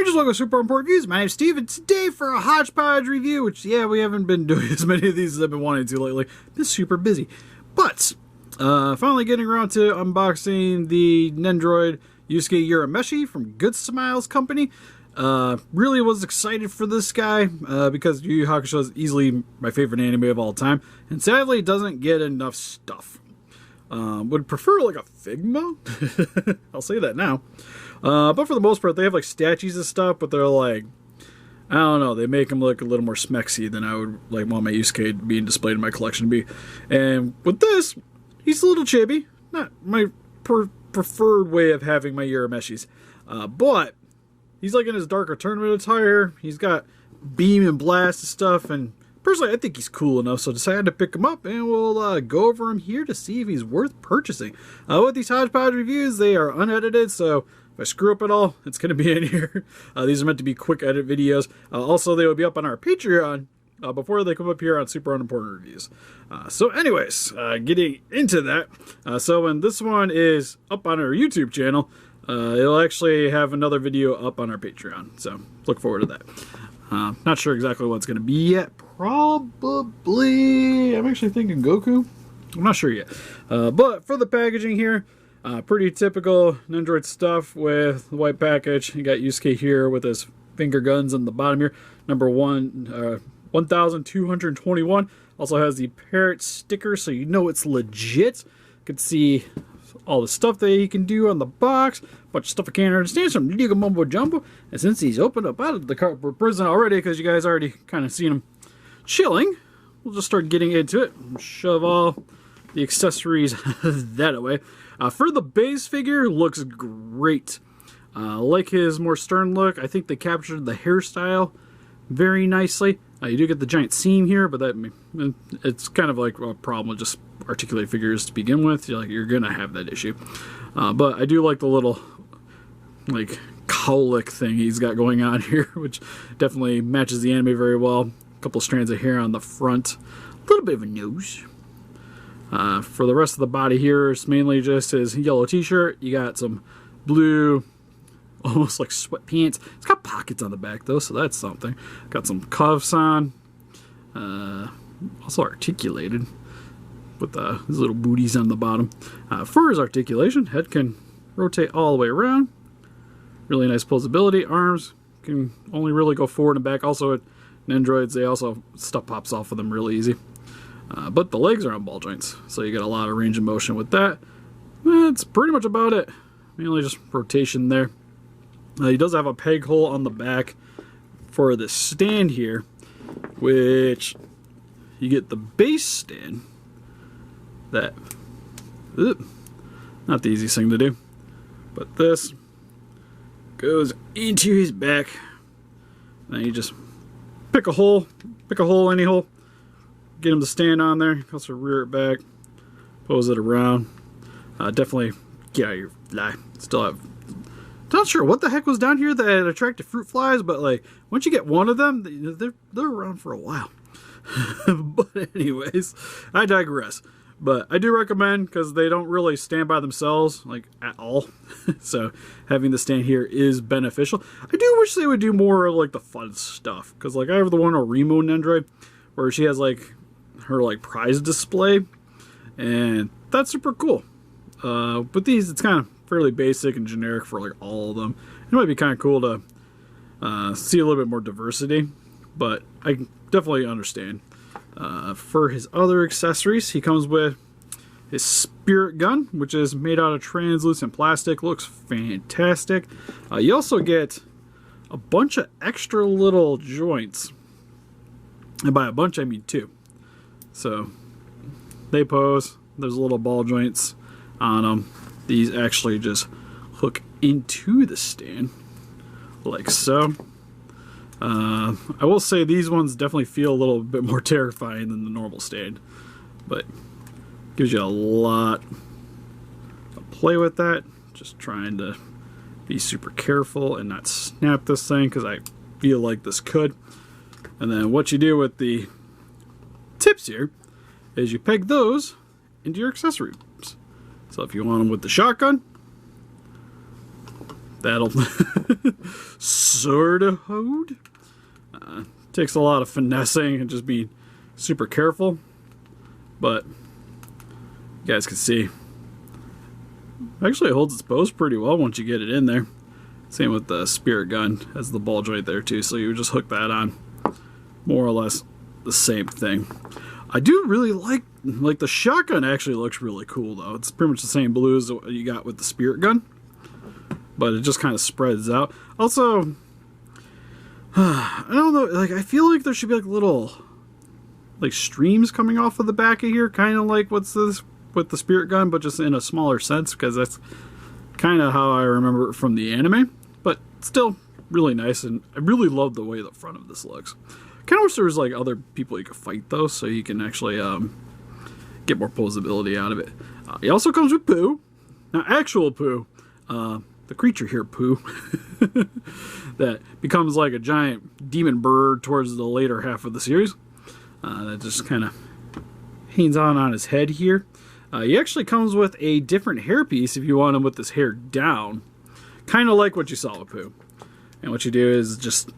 Rangers, welcome to Super Important Reviews. My name's Steve, and today for a Hodgepodge review, which, yeah, we haven't been doing as many of these as I've been wanting to lately. Been super busy. But, finally getting around to unboxing the Nendoroid Yusuke Urameshi from Good Smiles Company. Really was excited for this guy, because YuYu Hakusho is easily my favorite anime of all time, and sadly doesn't get enough stuff. Would prefer like a Figma. I'll say that now. But for the most part, they have like statues and stuff, but they're like, I don't know, they make them look a little more smexy than I would like want my Yusuke being displayed in my collection to be. And with this, he's a little chibi. Not my preferred way of having my Urameshis. But he's like in his darker tournament attire. He's got beam and blast and stuff, and personally, I think he's cool enough, so I decided to pick him up, and we'll go over him here to see if he's worth purchasing. With these Hodgepodge reviews, they are unedited, so if I screw up at all, it's going to be in here. These are meant to be quick edit videos. Also, they will be up on our Patreon before they come up here on Super Unimportant Reviews. So anyways, getting into that. So when this one is up on our YouTube channel, it'll actually have another video up on our Patreon, so look forward to that. Not sure exactly what it's going to be yet. Probably, I'm actually thinking Goku. I'm not sure yet. But for the packaging here, pretty typical Nendoroid stuff with the white package. You got Yusuke here with his finger guns on the bottom here. Number 1221. Also has the parrot sticker, so you know it's legit. You can see all the stuff that he can do on the box. Bunch of stuff I can't understand, some legal mumbo jumbo. And since he's opened up out of the cardboard prison already, because you guys already kind of seen him chilling, we'll just start getting into it. Shove all the accessories that away. For the base figure, looks great. Like his more stern look, I think they captured the hairstyle very nicely. You do get the giant seam here, but it's kind of like a problem with just articulated figures to begin with. You're gonna have that issue. But I do like the little like cowlick thing he's got going on here, which definitely matches the anime very well. A couple strands of hair on the front, a little bit of a nose. For the rest of the body here, it's mainly just his yellow t-shirt. You got some blue, almost like sweatpants. It's got pockets on the back though, so that's something. Got some cuffs on, also articulated with his little booties on the bottom. For his articulation, head can rotate all the way around. Really nice posability. Arms can only really go forward and back. Also, at Nendoroids, they also stuff pops off of them really easy. But the legs are on ball joints, so you get a lot of range of motion with that. That's pretty much about it. Mainly just rotation there. He does have a peg hole on the back for the stand here, which you get the base stand. That, not the easiest thing to do, but this goes into his back. Then you just pick a hole, any hole. Get him to stand on there. Also rear it back, pose it around. Definitely get out of your fly. Still have, not sure what the heck was down here that attracted fruit flies, but like once you get one of them, they're around for a while. But anyways, I digress. But I do recommend, because they don't really stand by themselves like at all. So having the stand here is beneficial. I do wish they would do more of like the fun stuff, because like I have the one on Remo Nendoroid where she has like her like prize display, and that's super cool. But these, it's kind of fairly basic and generic for like all of them. It might be kind of cool to see a little bit more diversity, but I definitely understand. For his other accessories, he comes with his spirit gun, which is made out of translucent plastic. Looks fantastic. You also get a bunch of extra little joints, and by a bunch I mean two. So they pose, there's little ball joints on them. These actually just hook into the stand like so. I will say these ones definitely feel a little bit more terrifying than the normal stand, but gives you a lot of play with that. Just trying to be super careful and not snap this thing, because I feel like this could. And then what you do with the tips here is you peg those into your accessories. So if you want them with the shotgun, that'll sort of hold. Takes a lot of finessing and just being super careful, but you guys can see actually it holds its pose pretty well once you get it in there. Same with the spirit gun, has the ball joint there too, so you just hook that on. More or less the same thing. I do really like the shotgun actually looks really cool though. It's pretty much the same blue as what you got with the spirit gun, but it just kind of spreads out. Also, I don't know, like I feel like there should be like little like streams coming off of the back of here, kind of like what's this with the spirit gun, but just in a smaller sense, because that's kind of how I remember it from the anime. But still really nice, and I really love the way the front of this looks. Kind of wish there was like other people you could fight though, so you can actually get more posability out of it. It also comes with poo, now actual poo. The creature here, Pooh, that becomes like a giant demon bird towards the later half of the series. That just kind of hangs on his head here. He actually comes with a different hairpiece if you want him with his hair down. Kind of like what you saw with Pooh. And what you do is just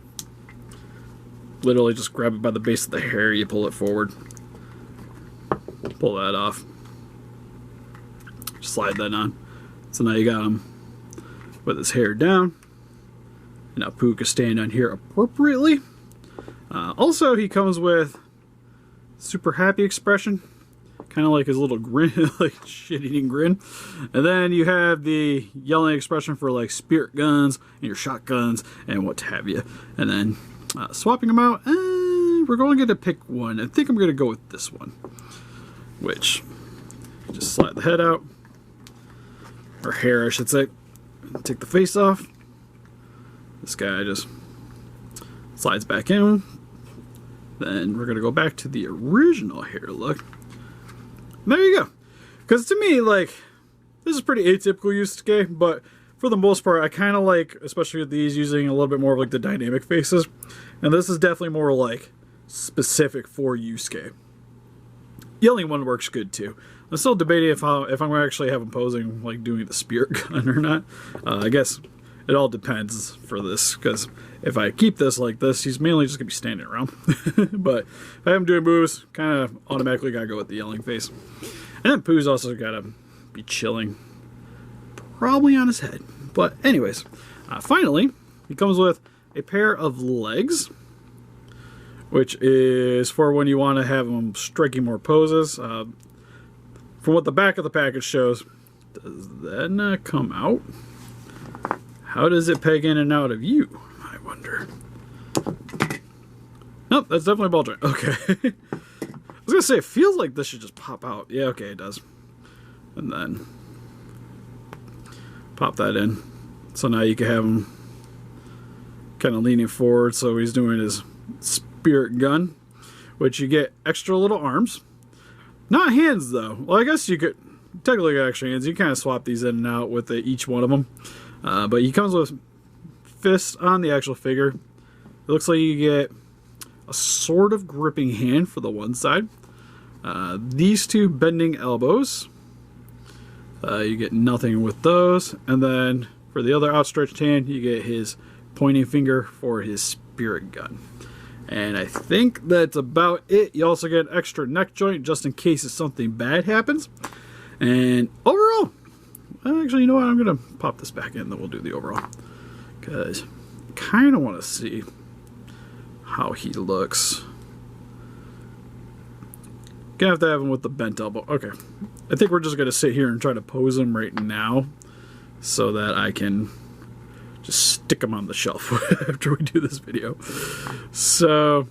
literally just grab it by the base of the hair, you pull it forward. Pull that off. Slide that on. So now you got him with his hair down. And now Pooh can stand on here appropriately. Also, he comes with super happy expression. Kind of like his little grin, like shit-eating grin. And then you have the yelling expression for like spirit guns and your shotguns and what have you. And then swapping them out, we're going to get to pick one. I think I'm going to go with this one. Which, just slide the head out. Or hair, I should say. Take the face off. This guy just slides back in. Then we're going to go back to the original hair look. And there you go. Because to me, like, this is pretty atypical Yusuke, but for the most part, I kind of like, especially with these, using a little bit more of like the dynamic faces. And this is definitely more like specific for Yusuke. Yelling one works good too. I'm still debating if I'm going to actually have him posing like doing the spirit gun or not. I guess it all depends for this, because if I keep this like this, he's mainly just going to be standing around. But if I have him doing moves, kind of automatically got to go with the yelling face. And then Pooh's also got to be chilling, probably on his head. But anyways, finally, he comes with a pair of legs, which is for when you want to have him striking more poses. From what the back of the package shows, does that not come out? How does it peg in and out of you, I wonder? Nope, that's definitely a ball joint. Okay. I was going to say, it feels like this should just pop out. Yeah, okay, it does. And then pop that in. So now you can have him kind of leaning forward, so he's doing his spirit gun, which you get extra little arms. Not hands, though. Well, I guess you could technically get extra hands. You kind of swap these in and out with each one of them. But he comes with fists on the actual figure. It looks like you get a sort of gripping hand for the one side. These two bending elbows. You get nothing with those. And then for the other outstretched hand, you get his pointing finger for his spirit gun. And I think that's about it. You also get an extra neck joint just in case if something bad happens. And overall, actually, you know what? I'm going to pop this back in, then we'll do the overall. Because I kind of want to see how he looks. Gonna have to have him with the bent elbow. Okay. I think we're just going to sit here and try to pose him right now so that I can just stick him on the shelf after we do this video. So,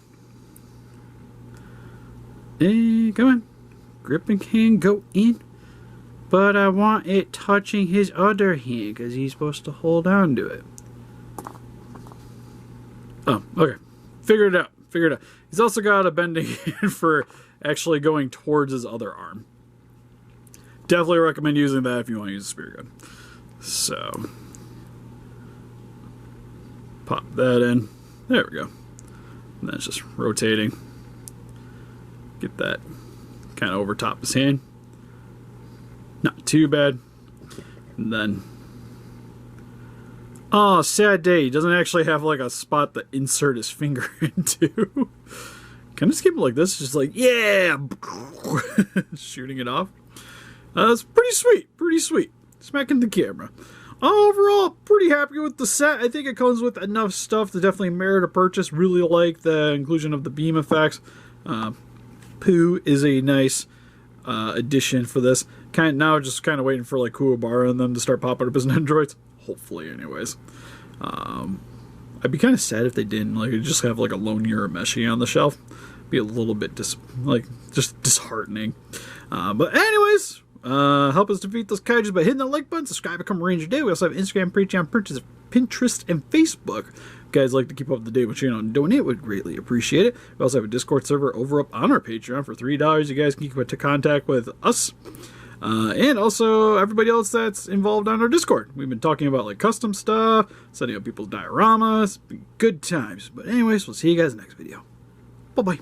come on. Gripping hand, go in. But I want it touching his other hand because he's supposed to hold on to it. Oh, okay. Figured it out. Figured it out. He's also got a bending hand for actually going towards his other arm. Definitely recommend using that if you want to use a spear gun. So, pop that in. There we go. And then it's just rotating. Get that kind of over top his hand. Not too bad. And then Oh, sad day. He doesn't actually have like a spot to insert his finger into. Can I just keep it like this? Just like, yeah! Shooting it off. It's pretty sweet. Pretty sweet. Smacking the camera. Overall, pretty happy with the set. I think it comes with enough stuff to definitely merit a purchase. Really like the inclusion of the beam effects. Pooh is a nice addition for this. Now just kind of waiting for like Kuwabara and them to start popping up as Nendoroids. Hopefully, anyways. I'd be kind of sad if they didn't. Like, just have like a lone Urameshi on the shelf. Be a little bit just disheartening. But anyways, help us defeat those kaijus by hitting that like button, subscribe, become a Ranger Day. We also have Instagram, Patreon, Pinterest, and Facebook. If you guys like to keep up to date with channel and donate, would greatly appreciate it. We also have a Discord server over up on our Patreon for $3. You guys can keep into contact with us. And also everybody else that's involved on our Discord. We've been talking about like custom stuff, setting up people's dioramas, good times. But anyways, we'll see you guys next video. Bye-bye.